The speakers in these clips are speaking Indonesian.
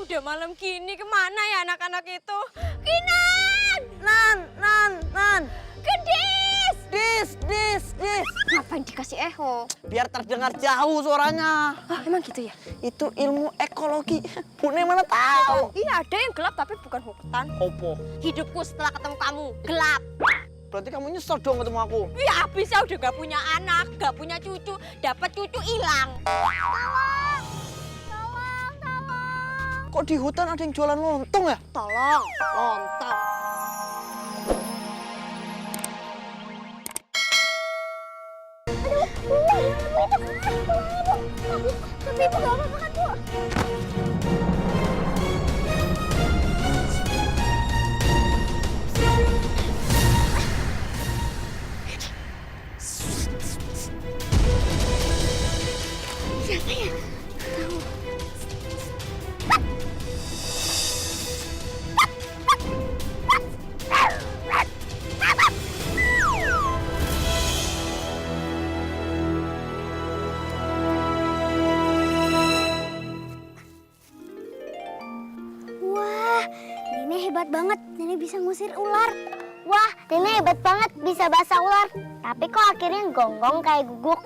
Udah malam gini kemana ya anak-anak itu? Kinan! Nan! Gendis! Dis! Ngapain dikasih eho? Biar terdengar jauh suaranya. Ah, emang gitu ya? Itu ilmu ekologi. Bune mana tahu? Iya, ada yang gelap tapi bukan hutan. Opo. Hidupku setelah ketemu kamu gelap. Berarti kamu nyesel dong ketemu aku. Ya habis ya udah gak punya anak, gak punya cucu, dapat cucu hilang. Tolong. Kok di hutan ada yang jualan lontong ya? Tolong, lontong. Tapi ibu gak apa-apa kan, Bu? Siapa ya? Tahu. Wah, Nenek hebat banget. Nenek bisa ngusir ular. Wah, Nenek hebat banget bisa basah ular. Tapi kok akhirnya gonggong kayak guguk?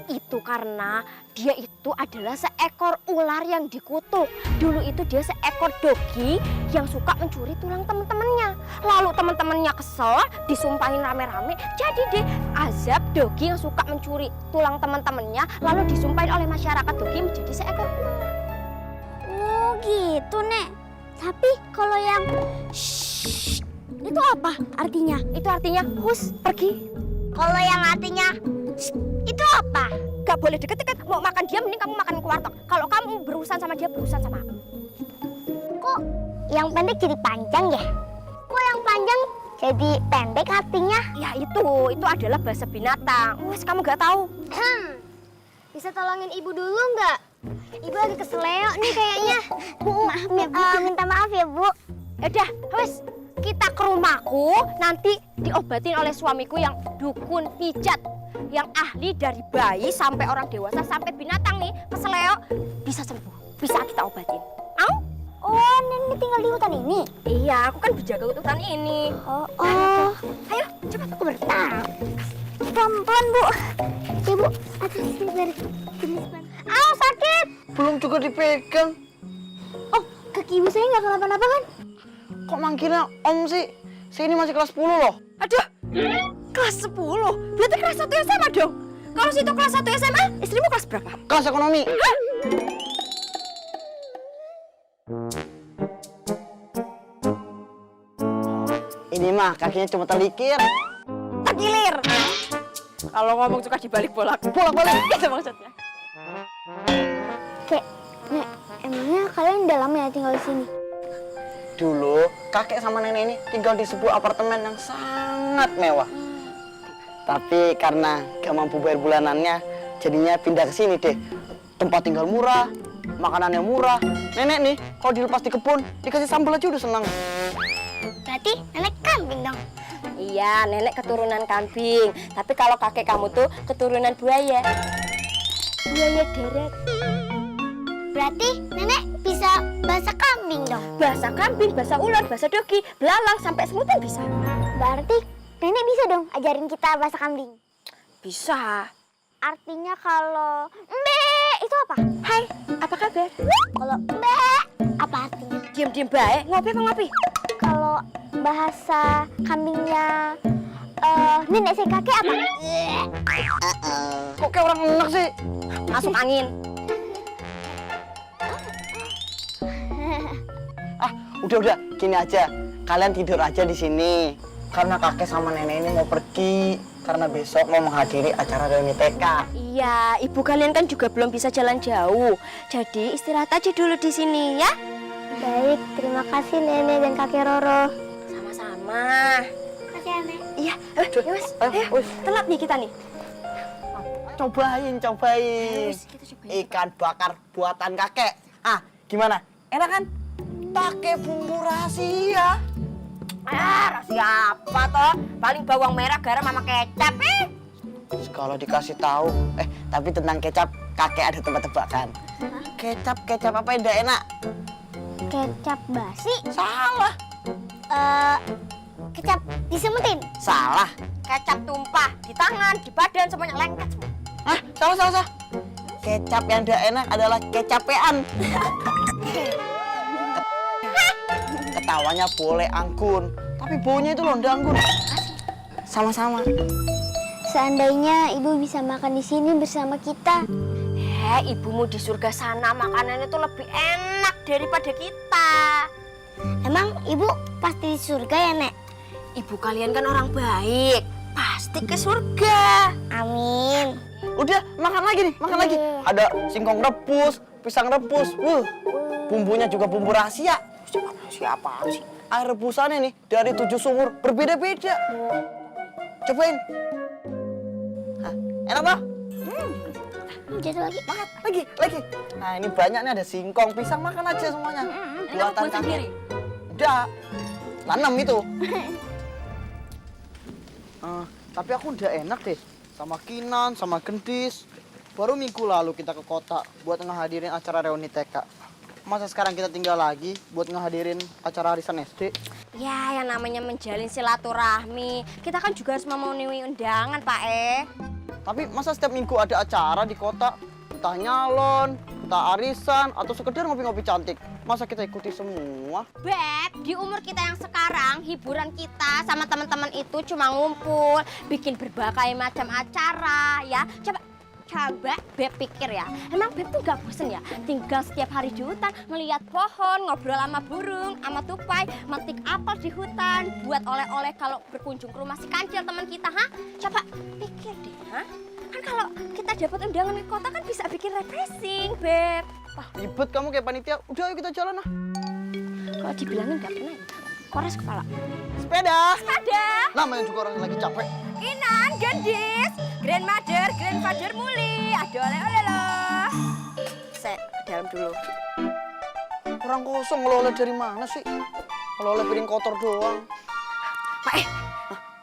Itu karena dia itu adalah seekor ular yang dikutuk. Dulu itu dia seekor dogi yang suka mencuri tulang teman-temannya. Lalu teman-temannya kesel, disumpahin rame-rame. Jadi deh azab dogi yang suka mencuri tulang teman-temannya lalu disumpahin oleh masyarakat dogi menjadi seekor ular. Oh gitu, Nek. Tapi kalau yang shh, itu apa artinya? Itu artinya hus, pergi. Kalau yang artinya shh, itu apa? Gak boleh deket-deket. Mau makan dia mending kamu makan ke warteg. Kalau kamu berurusan sama dia, berurusan sama aku. Kok yang pendek jadi panjang ya? Kok yang panjang jadi pendek artinya? Ya itu adalah bahasa binatang. Wes kamu gak tahu. Bisa tolongin ibu dulu nggak? Ibu lagi keseleo nih kayaknya. Bu, maaf ya, Bu. Minta maaf ya, Bu. Yaudah, wes kita ke rumahku. Nanti diobatin oleh suamiku yang dukun pijat. Yang ahli dari bayi sampai orang dewasa sampai binatang nih. Keseleo bisa sembuh. Bisa kita obatin. Mau? Oh, Nenek tinggal di hutan ini? Iya, aku kan berjaga hutan ini. Oh. Ayo, cepat. Aku bertahan. Pelan-pelan, Bu. Ya, Bu. Aduh, sini dari depan. Aw, sakit. Belum juga dipegang. Oh, kaki ibu saya nggak kenapa-napa kan? Kok manggilnya Om sih? Saya ini masih kelas 10 loh. Aduh, kelas 10? Berarti kelas 1 SMA dong? Kalau situ kelas 1 SMA, istrimu kelas berapa? Kelas ekonomi. Ini mah kakinya cuma terlikir. Tegilir. Kalau ngomong suka dibalik bolak-balik gitu maksudnya. Kek, Nek, emangnya kalian udah lama ya tinggal di sini? Dulu kakek sama nenek ini tinggal di sebuah apartemen yang sangat mewah. Tapi karena gak mampu bayar bulanannya, jadinya pindah ke sini deh. Tempat tinggal murah, makanannya murah. Nenek nih, kalau dilepas di kebun, dikasih sambal aja udah senang. Berarti Nenek kambing dong? Iya, nenek keturunan kambing. Tapi kalau kakek kamu tuh keturunan buaya. Buaya darat. Berarti Nenek bisa bahasa kambing dong? Bahasa kambing, bahasa ular, bahasa dogi, belalang, sampai semutan bisa. Berarti Nenek bisa dong ajarin kita bahasa kambing? Bisa. Artinya kalau mbe itu apa? Hai, apa kabar? Kalau mbe apa artinya? Diam-diam baik, ngopi apa ngopi? Kalau bahasa kambingnya nenek saya kakek apa? Kok kayak orang enak sih? Masuk angin. Udah, gini aja. Kalian tidur aja di sini. Karena kakek sama nenek ini mau pergi. Karena besok mau menghadiri acara reuni TK. Iya, ibu kalian kan juga belum bisa jalan jauh. Jadi istirahat aja dulu di sini ya. Baik, terima kasih Nenek dan Kakek Roro. Sama-sama. Makasih ya, Nek. Iya, Mas. Ayo, telat nih kita nih. Cobain. Kita cobain. Ikan bakar buatan kakek. Ah, gimana? Enak kan? Pakai bumbu rahasia. Rahasia apa toh? Paling bawang merah, garam sama kecap. Kalau dikasih tahu, tapi tentang kecap, kakek ada tebak-tebakan. Kecap apa yang tidak enak? Kecap basi? Salah. Kecap disemutin? Salah. Kecap tumpah di tangan, di badan, semuanya lengket semua. Hah? Salah. Kecap yang tidak enak adalah kecapean. Ketawanya boleh anggun, tapi baunya itu loh ndak anggun. Sama-sama. Seandainya ibu bisa makan di sini bersama kita. Ibumu di surga sana makanannya tuh lebih enak daripada kita. Emang ibu pasti di surga ya, Nek? Ibu kalian kan orang baik, pasti ke surga. Amin. Udah, makan lagi nih, makan lagi. Ada singkong rebus, pisang rebus. Bumbunya juga bumbu rahasia. Siapa sih? Air rebusannya nih dari 7 sumur berbeda-beda. Cobain. Hah, enak toh? Jatuh lagi. Makan lagi. Nah, ini banyak nih, ada singkong, pisang, makan aja semuanya. Buatan kakek. Udah. Tanam itu. Tapi aku udah enak deh sama Kinan, sama Gendis. Baru minggu lalu kita ke kota buat ngehadirin acara reuni TK. Masa sekarang kita tinggal lagi buat ngehadirin acara arisan SD? Ya, yang namanya menjalin silaturahmi, kita kan juga harus memenuhi undangan, Pak Tapi masa setiap minggu ada acara di kota? Entah nyalon, entah arisan, atau sekedar ngopi-ngopi cantik. Masa kita ikuti semua? Beb, di umur kita yang sekarang, hiburan kita sama teman-teman itu cuma ngumpul, bikin berbagai macam acara, ya. Coba Beb pikir ya, emang Beb tuh gak bosen ya? Tinggal setiap hari di hutan, ngeliat pohon, ngobrol sama burung, sama tupai, metik apel di hutan, buat oleh-oleh kalau berkunjung ke rumah si Kancil teman kita, ha? Coba pikir deh, ha? Kan kalau kita dapat undangan ke kota kan bisa bikin refreshing, Beb. Ah, ribet kamu kayak panitia. Udah, ayo kita jalan ah. Kalau dibilangin gak pernah ya? Kores kepala. Sepeda. Ada. Namanya juga orang yang lagi capek. Kinan, Gendis, grandmother, grandfather muli. Ada oleh-oleh loh. Saya ke dalam dulu. Orang kosong, oleh-oleh dari mana sih? Oleh-oleh piring kotor doang. Pak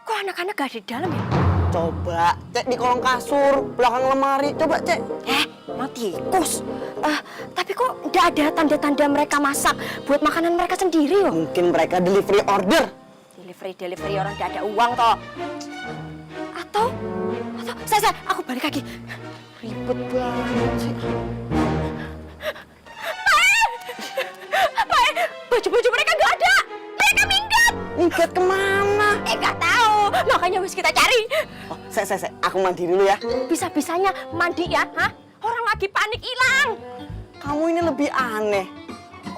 kok anak-anak gak ada di dalam ya? Coba cek di kolong kasur, belakang lemari. Coba cek. Mau tikus. Tapi kok nggak ada tanda-tanda mereka masak buat makanan mereka sendiri loh. Mungkin mereka delivery order. Delivery orang nggak ada uang toh. Atau saya aku balik lagi. Ribet banget sih. Pak, baju-baju mereka nggak ada. Mereka minggat. Minggat kemana? Nggak tahu. Makanya harus kita cari. Oh, saya. Aku mandi dulu ya. Bisa-bisanya mandi ya, hah? Orang lagi panik hilang. Kamu ini lebih aneh.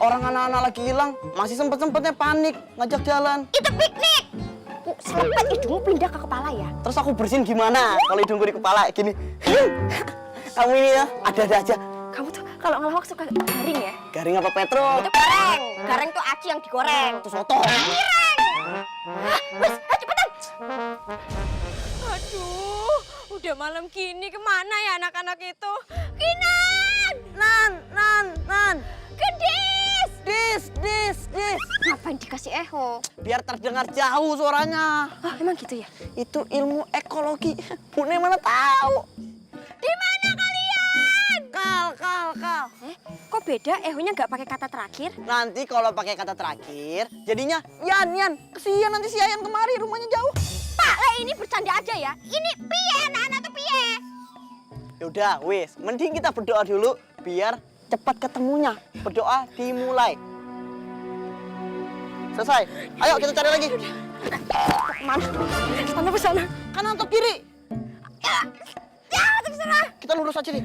Orang anak-anak lagi hilang, masih sempet-sempetnya panik, ngajak jalan. Itu piknik. Sempet hidungmu pindah ke kepala ya. Terus aku bersihin gimana kalau hidungku di kepala gini? Kamu ini ya, ada-ada aja. Kamu tuh kalau ngelawak suka garing ya? Garing apa Petro? Itu goreng. Goreng tuh aci yang digoreng. Itu soto. Gireng. Wes, cepetan. Aduh, udah malam gini kemana ya anak-anak itu? Kinan! Nan. Gendis! Dis. Ngapain dikasih eho? Biar terdengar jauh suaranya. Oh, emang gitu ya? Itu ilmu ekologi. Bune mana tahu? Di mana kalian? Kal. Kok beda ehonya nggak pakai kata terakhir? Nanti kalau pakai kata terakhir, jadinya Yan. Kesian nanti si Yan kemari, rumahnya jauh. Pak, ini bercanda aja ya. Ini piye anak-anak tuh piye? Yaudah, wis. Mending kita berdoa dulu biar cepat ketemunya. Berdoa dimulai. Selesai. Ayo kita cari lagi. Mana? Sana sana. Kanan atau kiri? Ya, terserah. Kita lurus aja nih.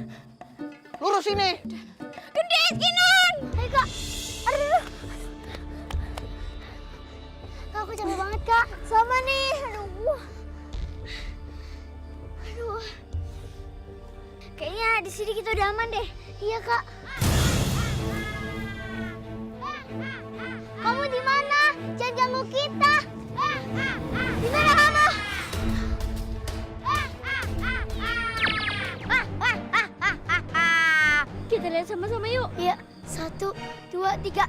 Lurus ini. Gendis, Kinan. Ayo, Kak. Aduh. Kak, aku capek banget, Kak. Sama nih. Aduh. Kayaknya di sini kita udah aman deh. Iya, Kak. Kamu di mana? Jangan ganggu kita. Di mana kamu? Kita lihat sama-sama yuk. Iya. 1, 2, 3.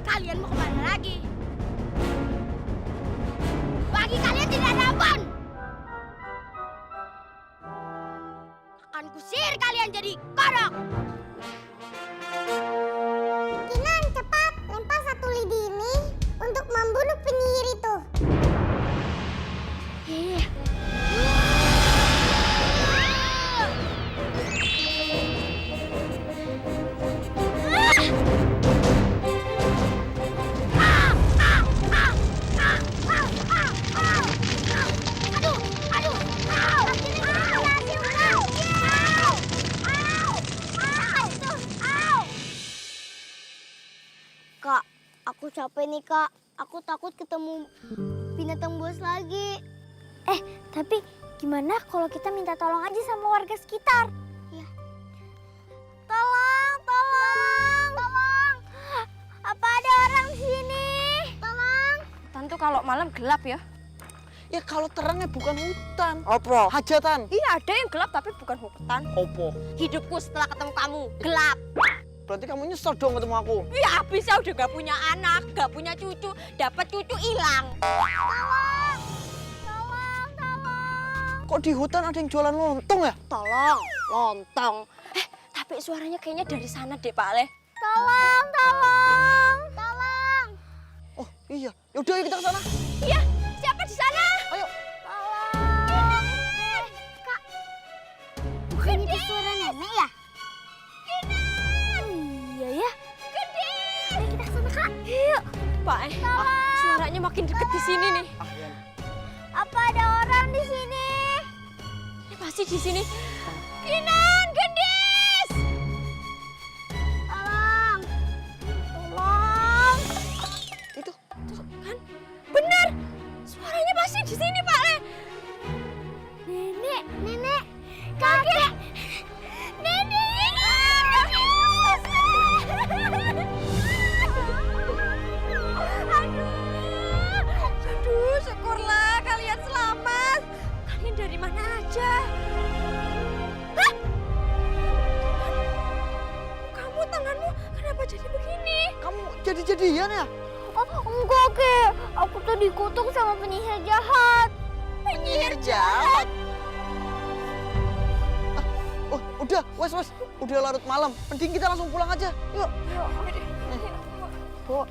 Kalian mau kemana lagi? Bagi kalian tidak ada apa. Kak, aku capek nih Kak. Aku takut ketemu binatang buas lagi. Tapi gimana kalau kita minta tolong aja sama warga sekitar? Ya. Tolong, tolong, tolong. Apa ada orang di sini? Tolong. Tentu kalau malam gelap ya. Ya kalau terangnya bukan hutan. Apa? Hajatan. Iya ada yang gelap tapi bukan hutan. Opo. Hidupku setelah ketemu kamu gelap. Berarti kamu nyesel dong ketemu aku. Ya habis ya udah gak punya anak, gak punya cucu, dapat cucu hilang. Tolong. Tolong, tolong. Kok di hutan ada yang jualan lontong ya? Tolong, lontong. Tapi suaranya kayaknya dari sana deh Pak Le. Tolong, tolong. Tolong. Oh iya, yaudah ayo kita ke sana. Iya, siapa di sana? Ayo. Tolong. Kak. Bukan itu suara nenek ya? Iya ya. Gede. Ayo kita ke sana Kak. Yuk, Pak Le. Suaranya makin deket di sini nih. Apa ada orang di sini? Ini pasti di sini. Kinan, Gendis. Tolong. Tolong. Itu. Kan? Bener. Suaranya pasti di sini Pak Le. Nenek, nenek, kakek. Nenek. Aduh, syukurlah kalian selamat. Kalian dari mana aja? Hah? Kamu tanganmu kenapa jadi begini? Kamu jadi-jadian ya? Oh, enggak, Kek. Aku tuh dikutuk sama penyihir jahat. Penyihir jahat. Oh, udah, wes. Udah larut malam. Mending kita langsung pulang aja. Yuk. Yuk. Bawa.